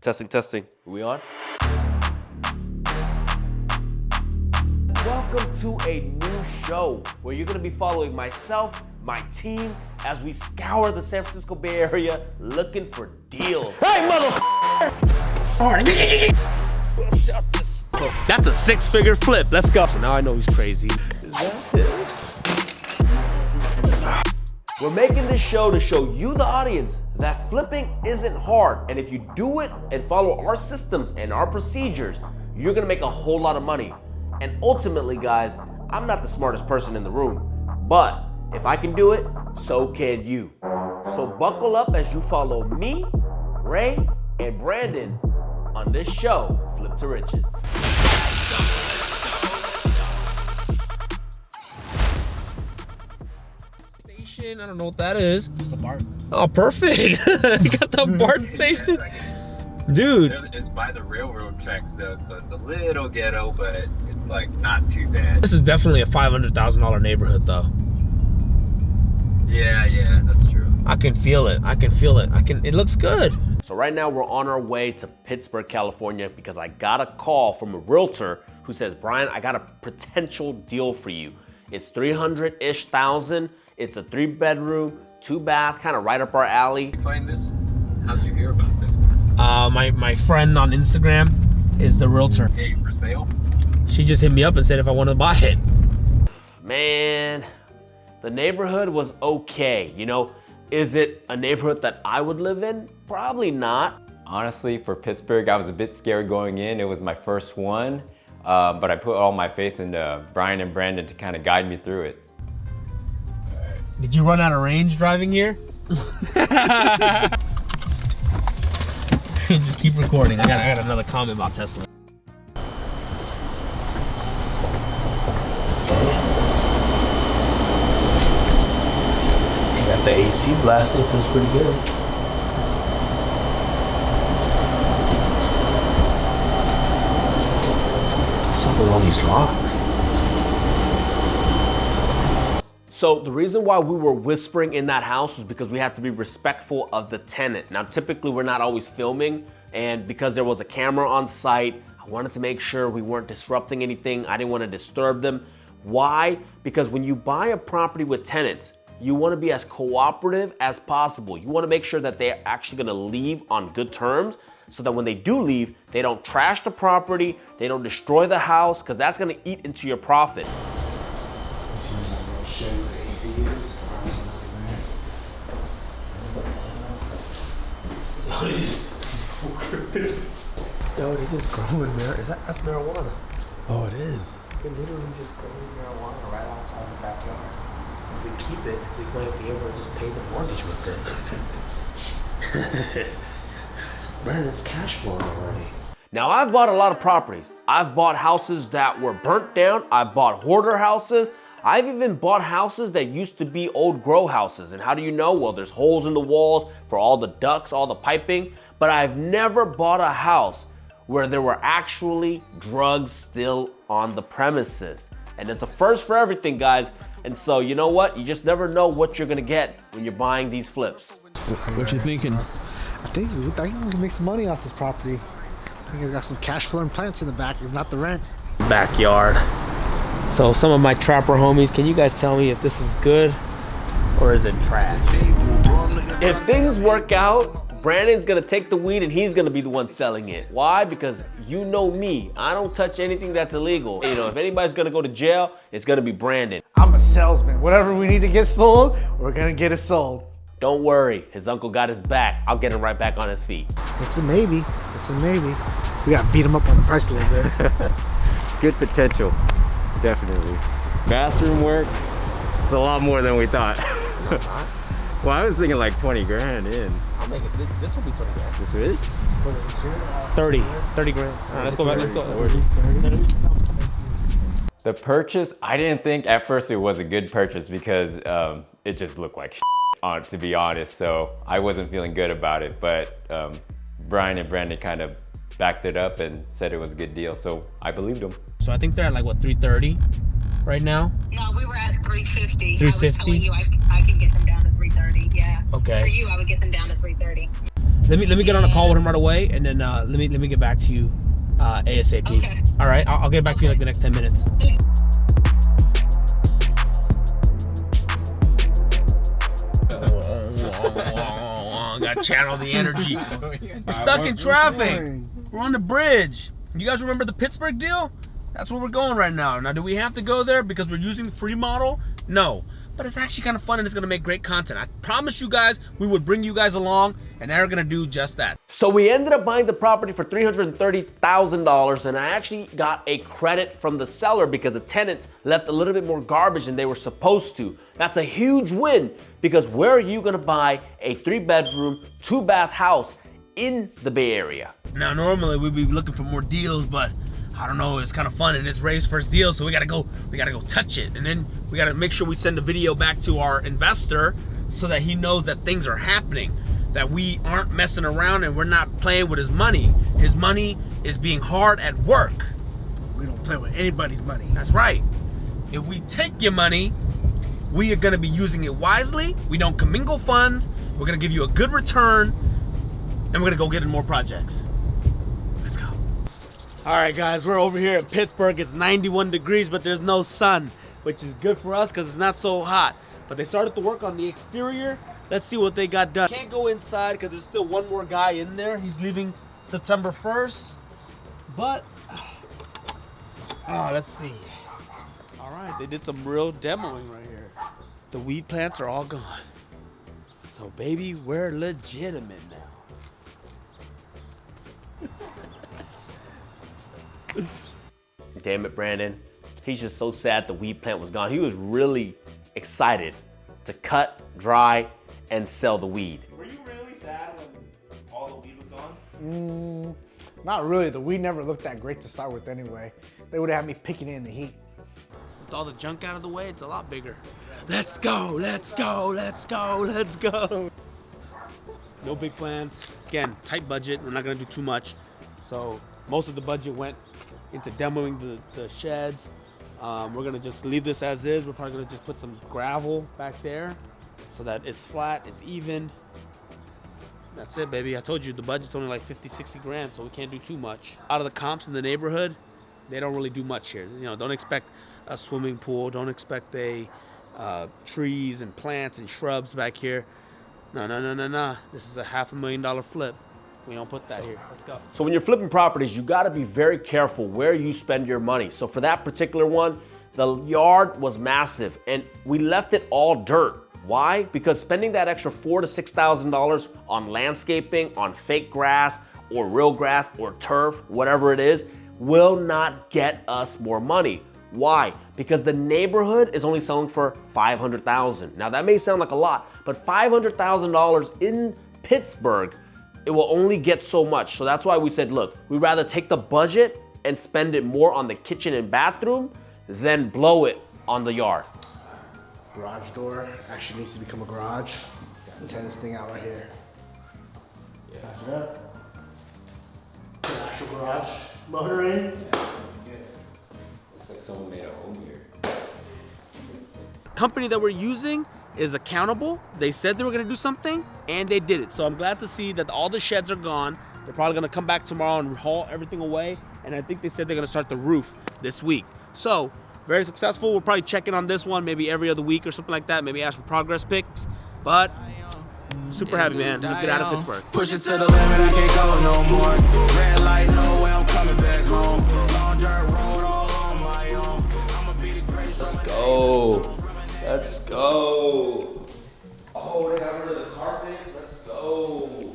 Testing, testing. Are we on? Welcome to a new show where you're gonna be following myself, my team, as we scour the San Francisco Bay Area looking for deals. Hey, motherfucker! That's a six-figure flip. Let's go. So now I know he's crazy. Is that it? We're making this show to show you, the audience, that flipping isn't hard. And if you do it and follow our systems and our procedures, you're gonna make a whole lot of money. And ultimately, guys, I'm not the smartest person in the room, but if I can do it, so can you. So buckle up as you follow me, Ray, and Brandon on this show, Flip to Riches. Station, I don't know what that is. Just a BART. Oh, perfect. You got the BART station. Dude. It's by the railroad tracks though, so it's a little ghetto, but it's like not too bad. This is definitely a $500,000 neighborhood though. Yeah, that's true. I can feel it. It looks good. So right now we're on our way to Pittsburgh, California, because I got a call from a realtor who says, Brian, I got a potential deal for you. It's 300-ish thousand. It's a 3-bedroom, 2-bath, kind of right up our alley. You find this? How'd you hear about this? My friend on Instagram is the realtor. Hey, for sale? She just hit me up and said if I want to buy it. Man, the neighborhood was okay. You know, is it a neighborhood that I would live in? Probably not. Honestly, for Pittsburgh, I was a bit scared going in. It was my first one, but I put all my faith into Brian and Brandon to kind of guide me through it. Did you run out of range driving here? Just keep recording. I got another comment about Tesla. You got the AC blasting, feels pretty good. What's up with all these locks? So the reason why we were whispering in that house was because we had to be respectful of the tenant. Now, typically we're not always filming, and because there was a camera on site, I wanted to make sure we weren't disrupting anything. I didn't want to disturb them. Why? Because when you buy a property with tenants, you want to be as cooperative as possible. You want to make sure that they're actually going to leave on good terms, so that when they do leave, they don't trash the property, they don't destroy the house, because that's going to eat into your profit. Yo, they just growing marijuana. That's marijuana. Oh, it is. They literally just growing marijuana right outside the backyard. If we keep it, we might be able to just pay the mortgage with it. Man, it's cash flowing already. Now, I've bought a lot of properties. I've bought houses that were burnt down. I've bought hoarder houses. I've even bought houses that used to be old grow houses. And how do you know? Well, there's holes in the walls for all the ducts, all the piping. But I've never bought a house where there were actually drugs still on the premises. And it's a first for everything, guys. And so, you know what? You just never know what you're gonna get when you're buying these flips. What you thinking? I think we can make some money off this property. I think it's got some cash flowing plants in the back, if not the rent. Backyard. So some of my trapper homies, can you guys tell me if this is good or is it trash? If things work out, Brandon's gonna take the weed and he's gonna be the one selling it. Why? Because you know me, I don't touch anything that's illegal. You know, if anybody's gonna go to jail, it's gonna be Brandon. I'm a salesman. Whatever we need to get sold, we're gonna get it sold. Don't worry, his uncle got his back. I'll get him right back on his feet. It's a maybe. It's a maybe. We gotta beat him up on the price a little bit. Good potential, definitely. Bathroom work, it's a lot more than we thought. Well, I was thinking like 20 grand in. I'll make it, this will be 20 grand. This is? 30 grand. All right, let's go back, let's go. The purchase, I didn't think at first it was a good purchase because it just looked like to be honest. So I wasn't feeling good about it, but Brian and Brandon kind of backed it up and said it was a good deal. So I believed them. So I think they're at like what, 330 right now? No, we were at 350. 350? I was telling you I can get them down to 330, yeah. Okay. For you, I would get them down to 330. Let me get on a call with him right away, and then let me get back to you ASAP. Okay. All right, I'll get back to you like the next 10 minutes. Got to channel the energy. We're stuck in traffic. We're on the bridge. You guys remember the Pittsburgh deal? That's where we're going right now. Now, do we have to go there because we're using the free model? No. But it's actually kind of fun and it's going to make great content. I promised you guys we would bring you guys along, and they're going to do just that. So we ended up buying the property for $330,000, and I actually got a credit from the seller because the tenants left a little bit more garbage than they were supposed to. That's a huge win, because where are you gonna buy a 3-bedroom, 2-bath house in the Bay Area? Now, normally we'd be looking for more deals, but I don't know, it's kind of fun and it's Ray's first deal, so we gotta go touch it. And then we gotta make sure we send a video back to our investor so that he knows that things are happening, that we aren't messing around and we're not playing with his money. His money is being hard at work. We don't play with anybody's money. That's right. If we take your money, we are gonna be using it wisely. We don't commingle funds. We're gonna give you a good return, and we're gonna go get in more projects. Let's go. All right, guys, we're over here in Pittsburgh. It's 91 degrees, but there's no sun, which is good for us because it's not so hot. But they started to work on the exterior. Let's see what they got done. Can't go inside because there's still one more guy in there. He's leaving September 1st. But, let's see. All right, they did some real demoing right here. The weed plants are all gone. So, baby, we're legitimate now. Damn it, Brandon. He's just so sad the weed plant was gone. He was really excited to cut, dry, and sell the weed. Were you really sad when all the weed was gone? Not really. The weed never looked that great to start with anyway. They would have had me picking it in the heat. With all the junk out of the way, it's a lot bigger. Let's go, let's go, let's go, let's go. No big plans. Again, tight budget. We're not gonna do too much. So most of the budget went into demoing the sheds. We're gonna just leave this as is. We're probably gonna just put some gravel back there so that it's flat, it's even. That's it, baby. I told you the budget's only like 50, 60 grand, so we can't do too much. Out of the comps in the neighborhood, they don't really do much here. You know, don't expect a swimming pool. Don't expect trees and plants and shrubs back here. No. This is a $500,000 flip. We don't put that here. Let's go. So when you're flipping properties, you gotta be very careful where you spend your money. So for that particular one, the yard was massive and we left it all dirt. Why? Because spending that extra $4,000 to $6,000 on landscaping, on fake grass or real grass or turf, whatever it is, will not get us more money. Why? Because the neighborhood is only selling for $500,000. Now that may sound like a lot, but $500,000 in Pittsburgh, it will only get so much. So that's why we said, look, we'd rather take the budget and spend it more on the kitchen and bathroom than blow it on the yard. Garage door actually needs to become a garage. Got the tennis thing out right here. Patch it up. Put an actual garage motor in. Looks like someone made a home here. Company that we're using is accountable. They said they were gonna do something and they did it. So I'm glad to see that all the sheds are gone. They're probably gonna come back tomorrow and haul everything away. And I think they said they're gonna start the roof this week. So very successful. We'll probably check in on this one maybe every other week or something like that. Maybe ask for progress pics. But super happy, man. Let's get out of Pittsburgh. Push it to the limit, I can't go no more. Red light, no way, I'm coming back home. Long dirt road, all on my own. I'ma be the greatest. Let's go. Let's go. Oh, they got rid of the carpet. Let's go.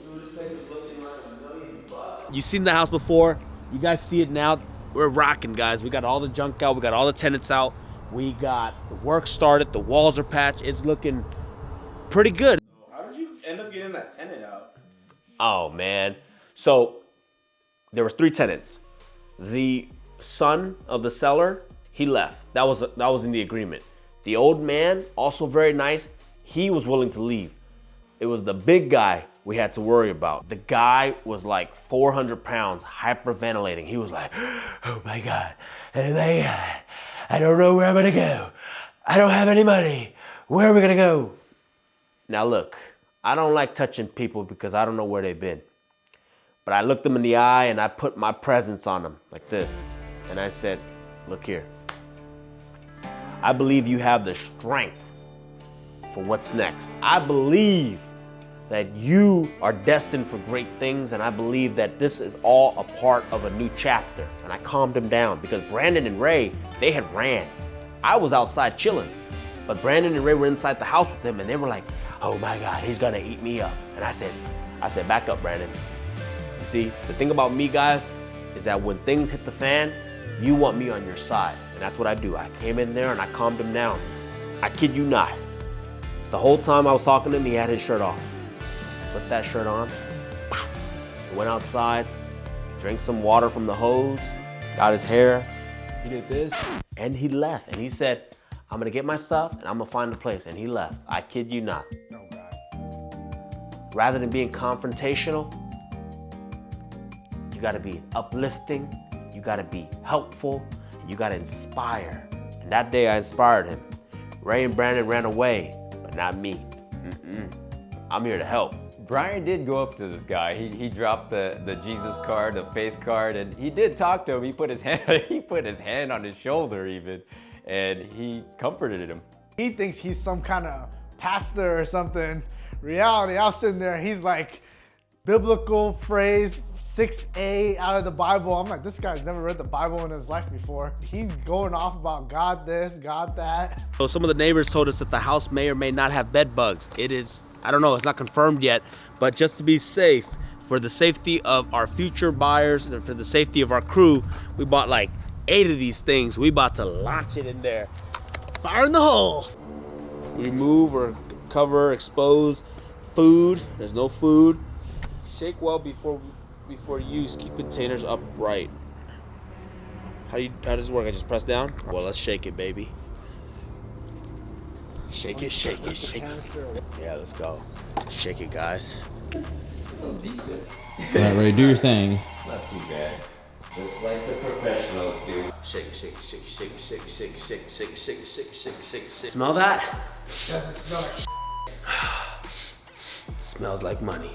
Dude, this place is looking like $1 million. You've seen the house before. You guys see it now. We're rocking, guys. We got all the junk out. We got all the tenants out. We got the work started. The walls are patched. It's looking pretty good. How did you end up getting that tenant out? Oh, man. So there was 3 tenants. The son of the seller, he left. That was in the agreement. The old man, also very nice, he was willing to leave. It was the big guy we had to worry about. The guy was like 400 pounds, hyperventilating. He was like, oh my God, I don't know where I'm gonna go. I don't have any money. Where are we gonna go? Now look, I don't like touching people because I don't know where they've been. But I looked them in the eye and I put my presence on them like this. And I said, look here. I believe you have the strength for what's next. I believe that you are destined for great things, and I believe that this is all a part of a new chapter. And I calmed him down because Brandon and Ray, they had ran. I was outside chilling, but Brandon and Ray were inside the house with them, and they were like, oh my God, he's gonna eat me up. And I said, back up, Brandon. You see, the thing about me, guys, is that when things hit the fan, you want me on your side. And that's what I do. I came in there and I calmed him down. I kid you not. The whole time I was talking to him, he had his shirt off. Put that shirt on, went outside, drank some water from the hose, got his hair, he did this, and he left. And he said, I'm gonna get my stuff and I'm gonna find a place. And he left. I kid you not. Oh God. Rather than being confrontational, you gotta be uplifting, you gotta be helpful, and you gotta inspire. And that day I inspired him. Ray and Brandon ran away, but not me. I'm here to help. Brian did go up to this guy. He dropped the Jesus card, the faith card, and he did talk to him. He put his hand on his shoulder even, and he comforted him. He thinks he's some kind of pastor or something. Reality, I was sitting there, he's like, biblical phrase 6A out of the Bible. I'm like, this guy's never read the Bible in his life before. He's going off about God this, God that. So some of the neighbors told us that the house may or may not have bed bugs. It is, I don't know, it's not confirmed yet, but just to be safe, for the safety of our future buyers and for the safety of our crew, we bought like 8 of these things. We about to launch it in there. Fire in the hole. Remove or cover, expose food. There's no food. Shake well before use. Keep containers upright. How does it work? I just press down? Well, let's shake it, baby. Shake it, shake it, shake it. Yeah, let's go. Shake it, guys. That's decent. All right, Ray, do your thing. Not too bad. Just like the professionals do. Shake it, shake it, shake it, shake it, shake it, shake it, shake it, shake it, shake it, shake it, shake it, shake it, shake it. Smell that? Doesn't smell like Smells like money.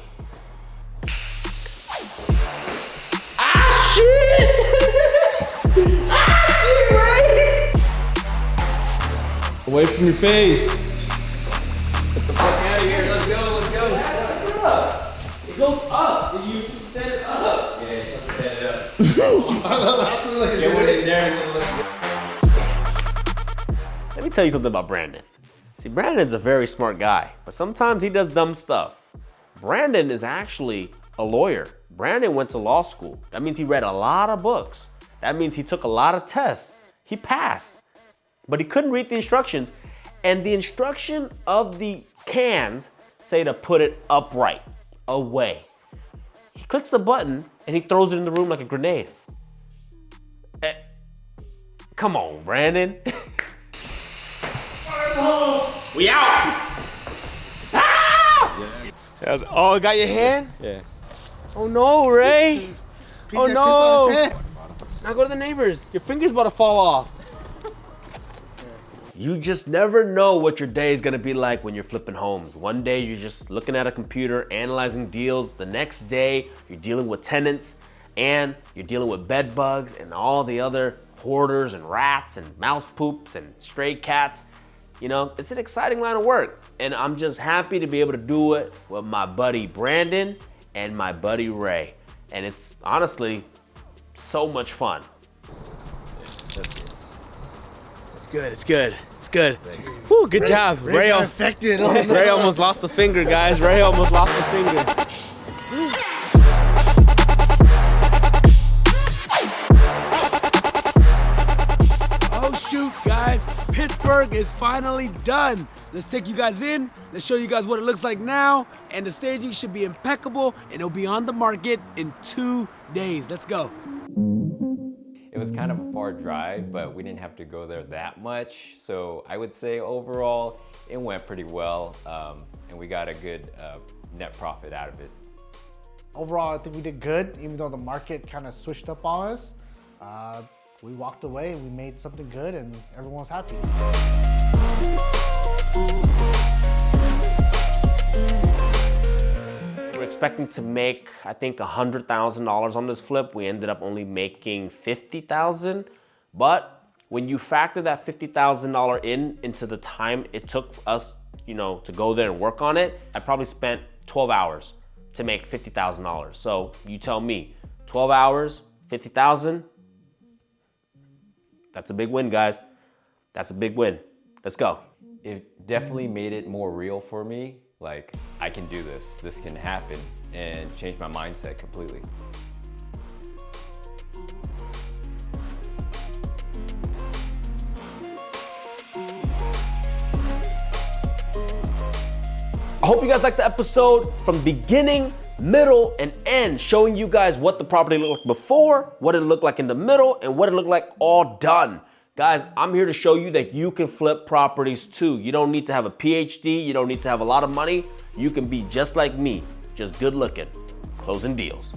Ah, shit! Away from your face. Get the fuck out of here. Let's go, let's go. Stand it up. It goes up. You just set it up. Yeah, just set it up. Get one in there and then Let me tell you something about Brandon. See, Brandon's a very smart guy, but sometimes he does dumb stuff. Brandon is actually a lawyer. Brandon went to law school. That means he read a lot of books. That means he took a lot of tests. He passed, but he couldn't read the instructions. And the instruction of the cans say to put it upright, away. He clicks a button and he throws it in the room like a grenade. Come on, Brandon. We out! Ah! Yeah. Oh, it got your hand? Yeah. Oh no, Ray. Oh PJ pissed on his no. hand. Now go to the neighbors. Your finger's about to fall off. You just never know what your day is gonna be like when you're flipping homes. One day you're just looking at a computer, analyzing deals. The next day you're dealing with tenants and you're dealing with bed bugs and all the other hoarders and rats and mouse poops and stray cats. You know, it's an exciting line of work. And I'm just happy to be able to do it with my buddy Brandon and my buddy Ray. And it's honestly so much fun. It's good, it's good, it's good. Whew, good job. Ray Affected. Ray almost lost a finger, guys. Ray almost lost a finger. Oh shoot, guys. Pittsburgh is finally done. Let's take you guys in. Let's show you guys what it looks like now. And the staging should be impeccable and it'll be on the market in 2 days. Let's go. It was kind of a far drive, but we didn't have to go there that much. So I would say overall, it went pretty well. And we got a good net profit out of it. Overall, I think we did good, even though the market kind of switched up on us. We walked away and we made something good and everyone's happy. expecting to make, I think, $100,000 on this flip. We ended up only making $50,000. But when you factor that $50,000 into the time it took us, you know, to go there and work on it, I probably spent 12 hours to make $50,000. So you tell me, 12 hours, 50,000, that's a big win, guys. That's a big win. Let's go. It definitely made it more real for me. Like, I can do this. This can happen, and change my mindset completely. I hope you guys liked the episode from beginning, middle, and end, showing you guys what the property looked like before, what it looked like in the middle, and what it looked like all done. Guys, I'm here to show you that you can flip properties too. You don't need to have a PhD, you don't need to have a lot of money. You can be just like me, just good looking, closing deals.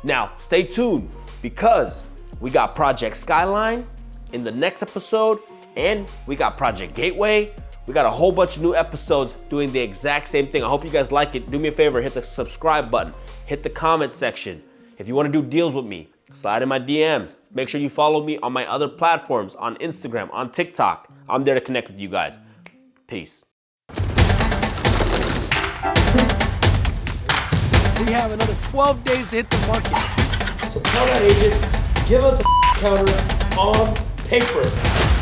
Now, stay tuned because we got Project Skyline in the next episode, and we got Project Gateway. We got a whole bunch of new episodes doing the exact same thing. I hope you guys like it. Do me a favor, hit the subscribe button, hit the comment section. If you want to do deals with me, slide in my DMs. Make sure you follow me on my other platforms, on Instagram, on TikTok. I'm there to connect with you guys. Peace. We have another 12 days to hit the market. So tell that agent, give us a counter on paper.